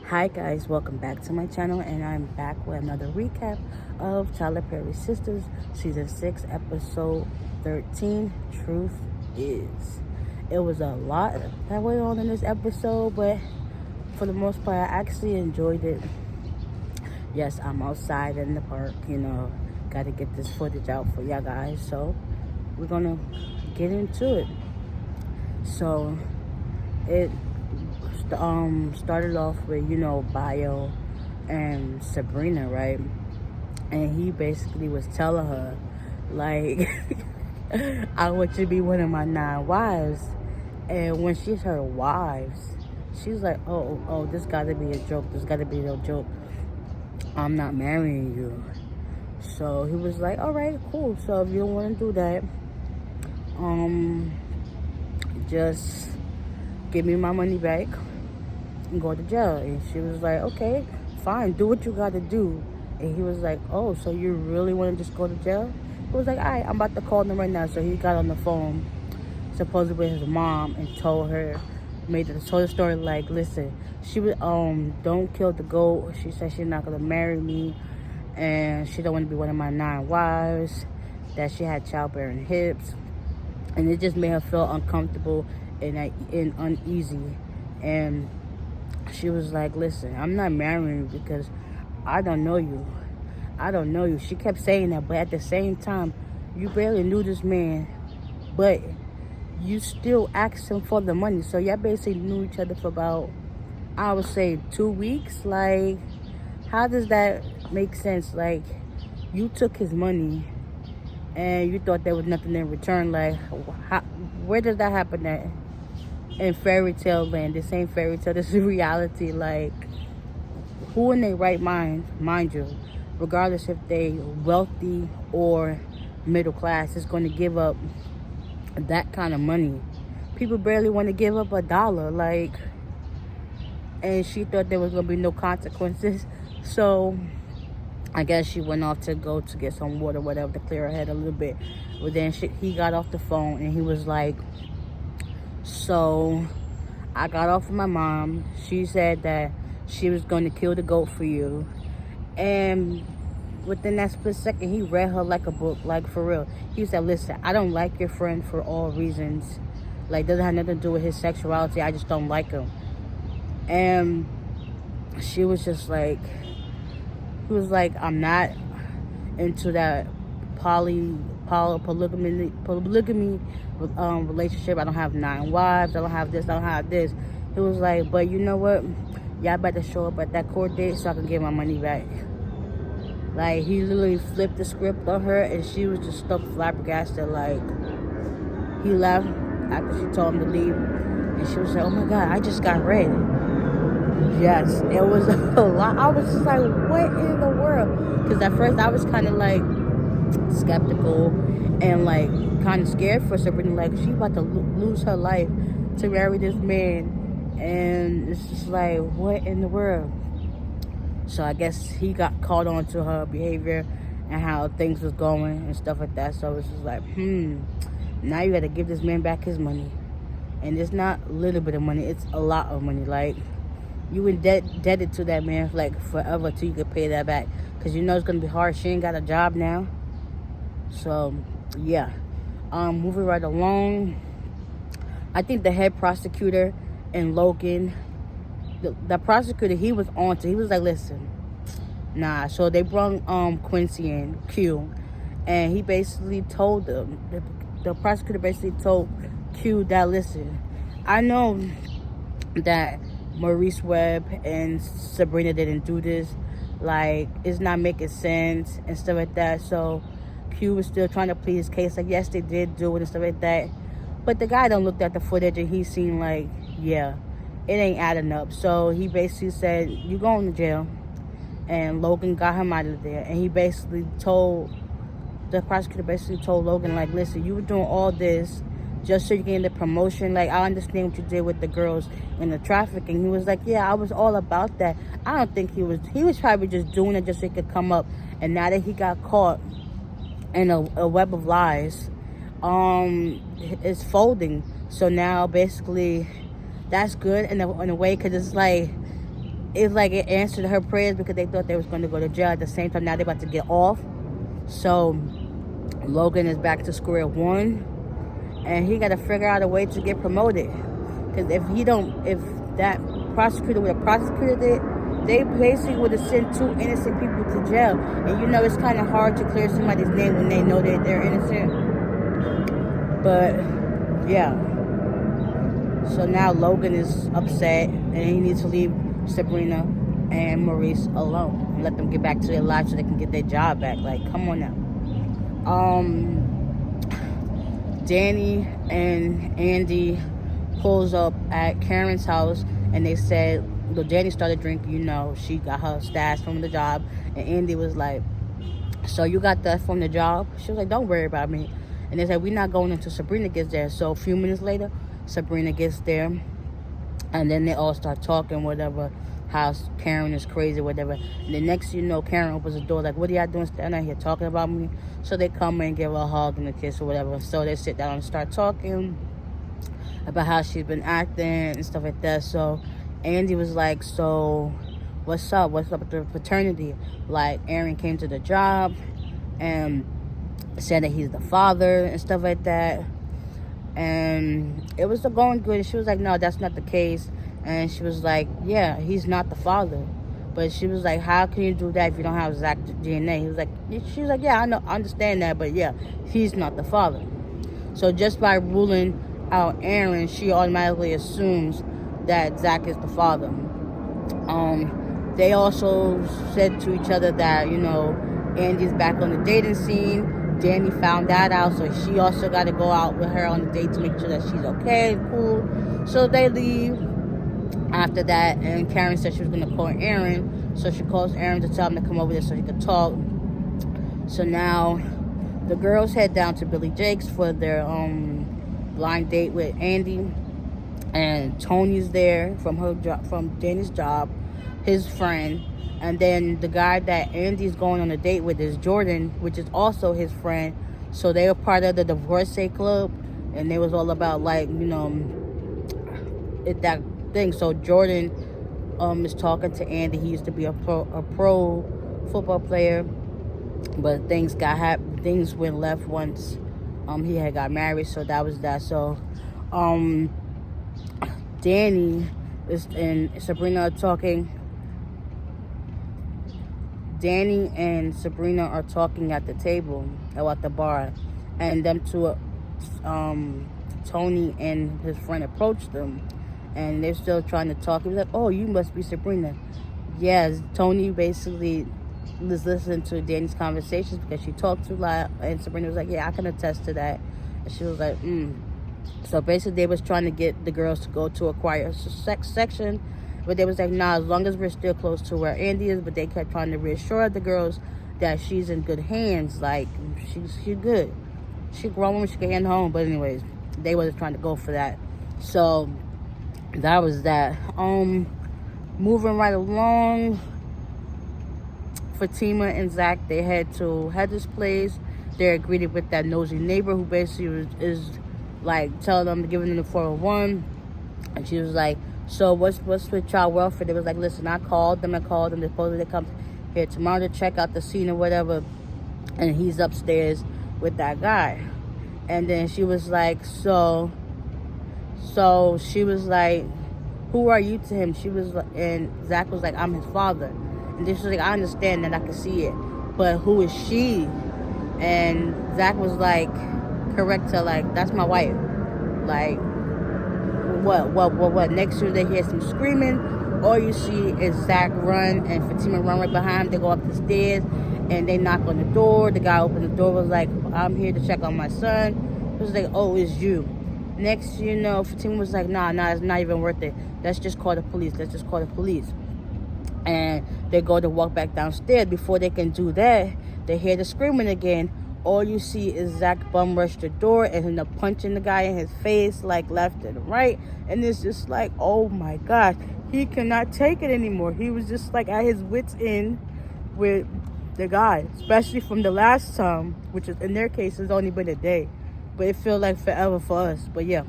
Hi guys, welcome back to my channel, and I'm back with another recap of Tyler Perry's Sistas season 6 episode 13, Truth Is. It was a lot that went on in this episode, but for the most part I actually enjoyed it. Yes, I'm outside in the park, gotta get this footage out for y'all guys, so we're gonna get into it. So it started off with Bio and Sabrina, right? And he basically was telling her, like, I want you to be one of my 9 wives. And when she heard wives, she's like, oh, this gotta be a joke. This gotta be no joke. I'm not marrying you. So he was like, all right, cool. So if you don't want to do that, just give me my money back and go to jail. And she was like, okay, fine, do what you gotta do. And he was like, oh, so you really want to just go to jail? He was like, all right, I'm about to call them right now. So he got on the phone, supposedly with his mom, and told the story like, listen, she was don't kill the goat. She said she's not gonna marry me, and she don't want to be one of my 9 wives, that she had childbearing hips, and it just made her feel uncomfortable and uneasy. And she was like, listen, I'm not marrying you because I don't know you. I don't know you. She kept saying that, but at the same time, you barely knew this man, but you still asked him for the money. So y'all basically knew each other for about, I would say, 2 weeks. Like, how does that make sense? Like, you took his money and you thought there was nothing in return. Like, where does that happen at? In fairy tale land. This ain't fairy tale, this is reality. Like, who in their right mind you, regardless if they wealthy or middle class, is going to give up that kind of money? People barely want to give up $1. Like, and she thought there was going to be no consequences. So I guess she went off to go to get some water, whatever, to clear her head a little bit. But then he got off the phone and he was like, so I got off with my mom. She said that she was going to kill the goat for you. And within that split second, he read her like a book, like, for real. He said, listen, I don't like your friend for all reasons. Like, doesn't have nothing to do with his sexuality. I just don't like him. And she was just like, he was like, I'm not into that polygamy relationship. I don't have 9 wives. I don't have this. I don't have this. He was like, but you know what? Y'all better show up at that court date so I can get my money back. Like, he literally flipped the script on her, and she was just stuck flabbergasted. Like, he left after she told him to leave, and she was like, oh my God, I just got read. Yes, it was a lot. I was just like, what in the world? Because at first I was kind of like skeptical and like kind of scared for Sabrina. Like, she about to lose her life to marry this man, and it's just like, what in the world? So I guess he got caught on to her behavior and how things was going and stuff like that. So it's just like, now you got to give this man back his money. And it's not a little bit of money, it's a lot of money. Like, you indebted to that man for like forever till you could pay that back, because you know it's gonna be hard. She ain't got a job now. So yeah, moving right along, I think the head prosecutor and Logan, the prosecutor, he was on to, he was like, listen, nah. So they brought Quincy in, Q, and he basically told them, the prosecutor basically told Q that, listen, I know that Maurice Webb and Sabrina didn't do this. Like, it's not making sense and stuff like that. So Q was still trying to plead his case. Like, yes, they did do it and stuff like that. But the guy done looked at the footage and he seen like, yeah, it ain't adding up. So he basically said, you going to jail. And Logan got him out of there. And he basically told, the prosecutor basically told Logan, like, listen, you were doing all this just so you can get the promotion. Like, I understand what you did with the girls and the trafficking. He was like, yeah, I was all about that. I don't think he was probably just doing it just so he could come up. And now that he got caught in a web of lies, it's folding. So now basically that's good in a way, because it's like, it's like it answered her prayers because they thought they was going to go to jail. At the same time, now they're about to get off. So Logan is back to square one, and he got to figure out a way to get promoted. Because if that prosecutor would have prosecuted it, they basically would have sent 2 innocent people to jail. And you know it's kind of hard to clear somebody's name when they know that they're innocent. But yeah. So now Logan is upset, and he needs to leave Sabrina and Maurice alone and let them get back to their lives so they can get their job back. Like, come on now. Danny and Andy pulls up at Karen's house, and they said, well, Danny started drinking, you know, she got her stash from the job, and Andy was like, so you got that from the job? She was like, don't worry about me. And they said, we're not going until Sabrina gets there. So a few minutes later, Sabrina gets there, and then they all start talking, whatever, how Karen is crazy, whatever. And the next you know, Karen opens the door, like, what are y'all doing standing out here talking about me? So they come and give her a hug and a kiss or whatever. So they sit down and start talking about how she's been acting and stuff like that. So Andy was like, so what's up with the paternity? Like, Aaron came to the job and said that he's the father and stuff like that. And it was going good. She was like, no, that's not the case. And she was like, yeah, he's not the father. But she was like, how can you do that if you don't have Zach's DNA? He was like, she was like, yeah, I know, I understand that, but yeah, he's not the father. So just by ruling out Aaron, she automatically assumes that Zach is the father. They also said to each other that, you know, Andy's back on the dating scene. Danny found that out, so she also got to go out with her on a date to make sure that she's okay and cool. So they leave after that, and Karen said she was going to call Aaron. So she calls Aaron to tell him to come over there so he could talk. So now the girls head down to Billy Jake's for their blind date with Andy. And Tony's there from Danny's job, his friend. And then the guy that Andy's going on a date with is Jordan, which is also his friend. So they were part of the divorcee club, and they was all about, like, you know, that thing. So Jordan is talking to Andy. He used to be a pro football player, but things went left once he had got married. So that was that. So Danny and Sabrina are talking. Danny and Sabrina are talking at the table or at the bar, and them two, Tony and his friend approached them, and they're still trying to talk. He was like, "Oh, you must be Sabrina." Yes, Tony basically was listening to Danny's conversations because she talked too loud, and Sabrina was like, "Yeah, I can attest to that." And she was like, So basically, they was trying to get the girls to go to a quiet section. But they was like, nah, as long as we're still close to where Andy is. But they kept trying to reassure the girls that she's in good hands. Like, she's good. She grown, she can hand home. But anyways, they wasn't trying to go for that. So that was that. Moving right along, Fatima and Zach, they head to Heather's place. They're greeted with that nosy neighbor who basically is like telling them, giving them the 401. And she was like, so what's with child welfare? They was like, listen, I called them. They're supposed to come here tomorrow to check out the scene or whatever. And he's upstairs with that guy. And then she was like, so she was like, who are you to him? She was like, and Zach was like, I'm his father. And then she was like, I understand that, I can see it, but who is she? And Zach was like, correct her, like, that's my wife. Like, what? Next year they hear some screaming. All you see is Zach run and Fatima run right behind him. They go up the stairs and they knock on the door. The guy opened the door, was like, I'm here to check on my son. It was like, oh, it's you. Next, you know, Fatima was like, nah, it's not even worth it. Let's just call the police. And they go to walk back downstairs. Before they can do that, they hear the screaming again. All you see is Zach bum rush the door and end up punching the guy in his face, like left and right. And it's just like, oh my God, he cannot take it anymore. He was just like at his wits' end with the guy, especially from the last time, which is in their case has only been a day, but it felt like forever for us. But yeah,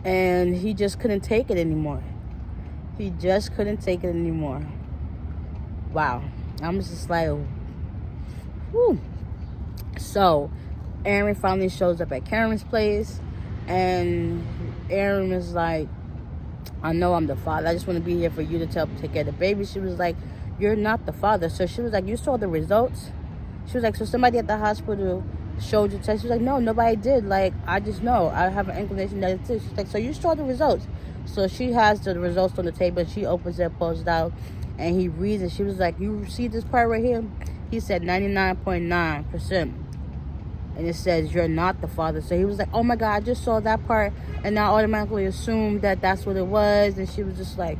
and he just couldn't take it anymore. He just couldn't take it anymore. Wow. I'm just like, whew. So, Aaron finally shows up at Karen's place, and Aaron is like, I know I'm the father. I just want to be here for you to take care of the baby. She was like, you're not the father. So she was like, you saw the results? She was like, so somebody at the hospital showed you test? She was like, no, nobody did. Like, I just know. I have an inclination that it's this. She's like, so you saw the results? So she has the results on the table, and she opens it, pulls it out, and he reads it. She was like, you see this part right here? He said 99.9%. And it says, you're not the father. So he was like, oh my God, I just saw that part, and I automatically assumed that that's what it was. And she was just like,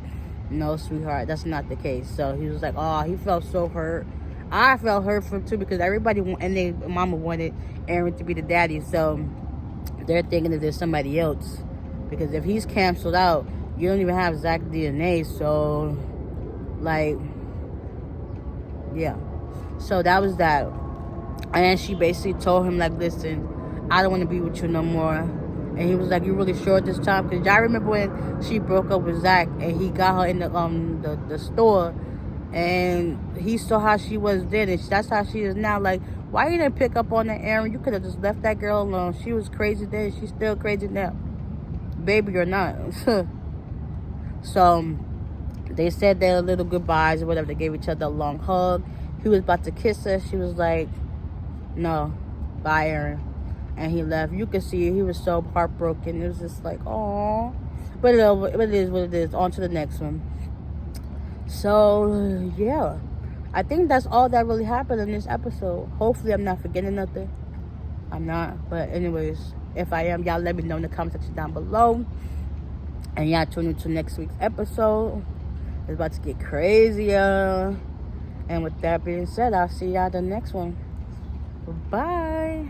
no, sweetheart, that's not the case. So he was like, oh, he felt so hurt. I felt hurt for him too, because everybody and their mama wanted Aaron to be the daddy. So they're thinking that there's somebody else, because if he's canceled out, you don't even have Zach DNA. So, like, yeah. So that was that. And she basically told him, like, listen, I don't want to be with you no more. And he was like, you really sure this time? Because y'all remember when she broke up with Zach, and he got her in the store, and he saw how she was then, and that's how she is now. Like, why you didn't pick up on that, Aaron? You could have just left that girl alone. She was crazy then. She's still crazy now. Baby or not. So, they said their little goodbyes or whatever. They gave each other a long hug. He was about to kiss her. She was like, no, bye, Aaron. And he left. You could see he was so heartbroken. It was just like, oh. But it is what it is. On to the next one. So, yeah. I think that's all that really happened in this episode. Hopefully, I'm not forgetting nothing. I'm not. But anyways, if I am, y'all let me know in the comment section down below. And y'all tune into next week's episode. It's about to get crazier. And with that being said, I'll see y'all the next one. Bye.